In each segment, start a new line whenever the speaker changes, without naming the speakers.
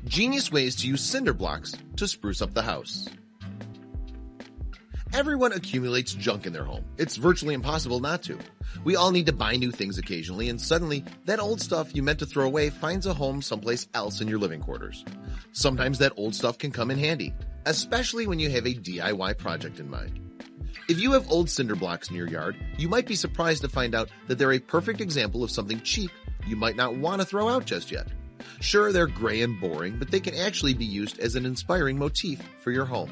Genius ways to use cinder blocks to spruce up the house. Everyone accumulates junk in their home. It's virtually impossible not to. We all need to buy new things occasionally, and suddenly that old stuff you meant to throw away finds a home someplace else in your living quarters. Sometimes that old stuff can come in handy, especially when you have a DIY project in mind. If you have old cinder blocks in your yard, you might be surprised to find out that they're a perfect example of something cheap you might not want to throw out just yet. Sure, they're gray and boring, but they can actually be used as an inspiring motif for your home.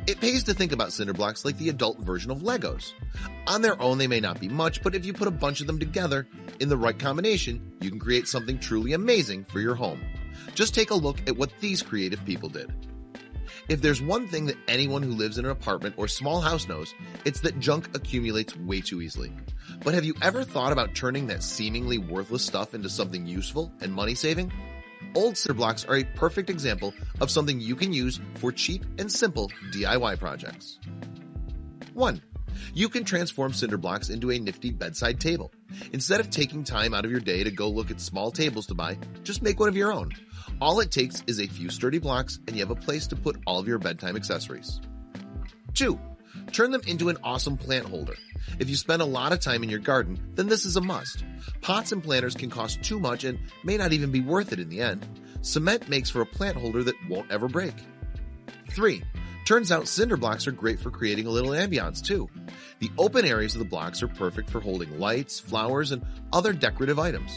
It pays to think about cinder blocks like the adult version of Legos. On their own, they may not be much, but if you put a bunch of them together in the right combination, you can create something truly amazing for your home. Just take a look at what these creative people did. If there's one thing that anyone who lives in an apartment or small house knows, it's that junk accumulates way too easily. But have you ever thought about turning that seemingly worthless stuff into something useful and money-saving? Old cinder blocks are a perfect example of something you can use for cheap and simple DIY projects. 1. You can transform cinder blocks into a nifty bedside table. Instead of taking time out of your day to go look at small tables to buy, just make one of your own. All it takes is a few sturdy blocks and you have a place to put all of your bedtime accessories. 2. Turn them into an awesome plant holder. If you spend a lot of time in your garden, then this is a must. Pots and planters can cost too much and may not even be worth it in the end. Cement makes for a plant holder that won't ever break. 3. Turns out cinder blocks are great for creating a little ambiance too. The open areas of the blocks are perfect for holding lights, flowers, and other decorative items.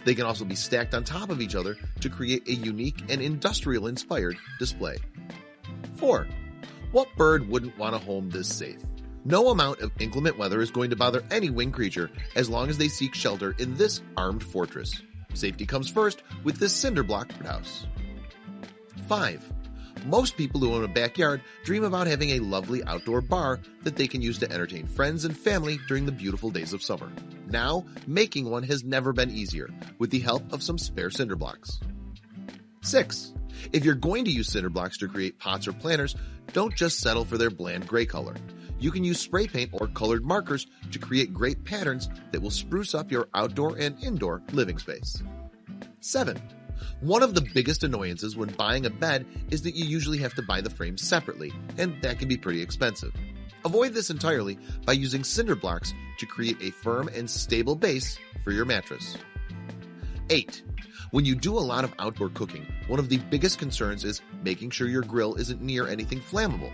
They can also be stacked on top of each other to create a unique and industrial-inspired display. 4. What bird wouldn't want a home this safe? No amount of inclement weather is going to bother any winged creature as long as they seek shelter in this armed fortress. Safety comes first with this cinder block house. 5. Most people who own a backyard dream about having a lovely outdoor bar that they can use to entertain friends and family during the beautiful days of summer. Now, making one has never been easier with the help of some spare cinder blocks. 6. If you're going to use cinder blocks to create pots or planters, don't just settle for their bland gray color. You can use spray paint or colored markers to create great patterns that will spruce up your outdoor and indoor living space. 7. One of the biggest annoyances when buying a bed is that you usually have to buy the frame separately, and that can be pretty expensive. Avoid this entirely by using cinder blocks to create a firm and stable base for your mattress. 8. When you do a lot of outdoor cooking, one of the biggest concerns is making sure your grill isn't near anything flammable.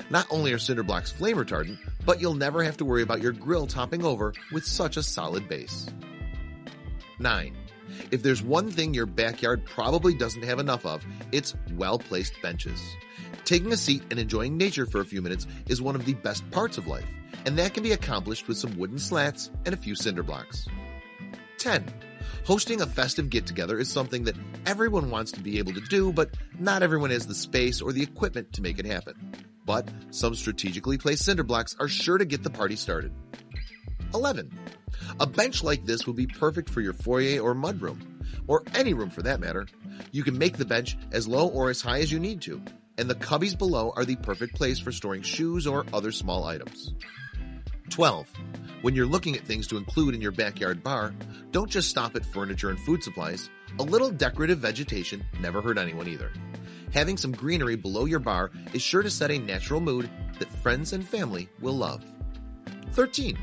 Not only are cinder blocks flame retardant, but you'll never have to worry about your grill topping over with such a solid base. 9. If there's one thing your backyard probably doesn't have enough of, it's well-placed benches. Taking a seat and enjoying nature for a few minutes is one of the best parts of life, and that can be accomplished with some wooden slats and a few cinder blocks. 10. Hosting a festive get-together is something that everyone wants to be able to do, but not everyone has the space or the equipment to make it happen. But some strategically placed cinder blocks are sure to get the party started. 11. A bench like this will be perfect for your foyer or mudroom, or any room for that matter. You can make the bench as low or as high as you need to, and the cubbies below are the perfect place for storing shoes or other small items. 12. When you're looking at things to include in your backyard bar, don't just stop at furniture and food supplies. A little decorative vegetation never hurt anyone either. Having some greenery below your bar is sure to set a natural mood that friends and family will love. 13.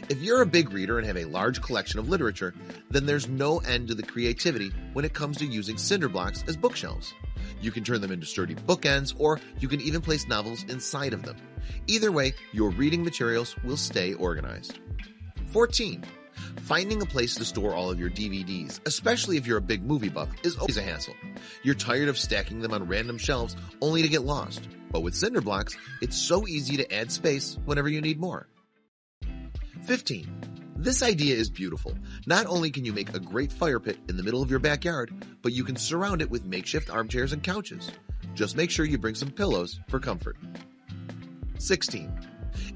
If you're a big reader and have a large collection of literature, then there's no end to the creativity when it comes to using cinder blocks as bookshelves. You can turn them into sturdy bookends, or you can even place novels inside of them. Either way, your reading materials will stay organized. 14. Finding a place to store all of your DVDs, especially if you're a big movie buff, is always a hassle. You're tired of stacking them on random shelves only to get lost. But with cinder blocks, it's so easy to add space whenever you need more. 15. This idea is beautiful. Not only can you make a great fire pit in the middle of your backyard, but you can surround it with makeshift armchairs and couches. Just make sure you bring some pillows for comfort. 16.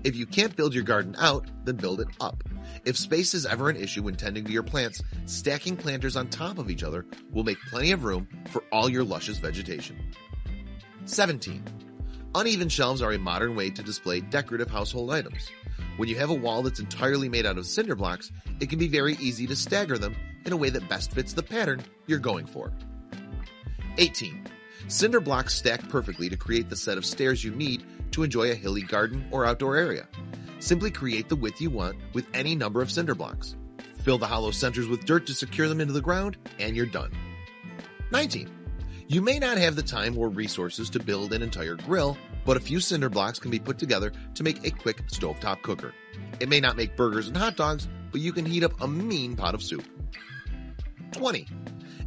If you can't build your garden out, then build it up. If space is ever an issue when tending to your plants, stacking planters on top of each other will make plenty of room for all your luscious vegetation. 17. Uneven shelves are a modern way to display decorative household items. When you have a wall that's entirely made out of cinder blocks, it can be very easy to stagger them in a way that best fits the pattern you're going for. 18. Cinder blocks stack perfectly to create the set of stairs you need to enjoy a hilly garden or outdoor area. Simply create the width you want with any number of cinder blocks. Fill the hollow centers with dirt to secure them into the ground, and you're done. 19. You may not have the time or resources to build an entire grill, but a few cinder blocks can be put together to make a quick stovetop cooker. It may not make burgers and hot dogs, but you can heat up a mean pot of soup. 20.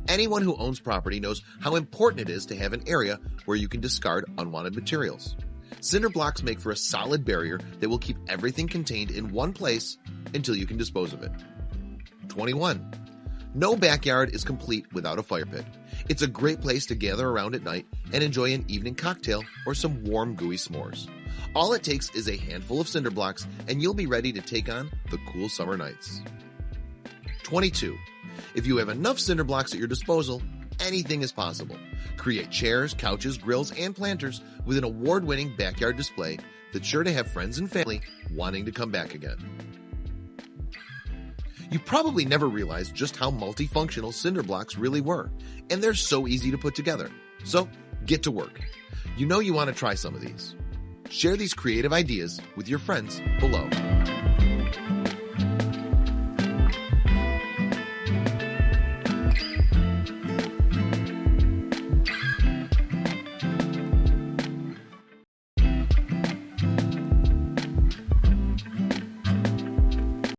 Anyone who owns property knows how important it is to have an area where you can discard unwanted materials. Cinder blocks make for a solid barrier that will keep everything contained in one place until you can dispose of it. 21. No backyard is complete without a fire pit. It's a great place to gather around at night and enjoy an evening cocktail or some warm, gooey s'mores. All it takes is a handful of cinder blocks and you'll be ready to take on the cool summer nights. 22. If you have enough cinder blocks at your disposal, anything is possible. Create chairs, couches, grills, and planters with an award-winning backyard display that's sure to have friends and family wanting to come back again. You probably never realized just how multifunctional cinder blocks really were, and they're so easy to put together. So, get to work. You know you want to try some of these. Share these creative ideas with your friends below.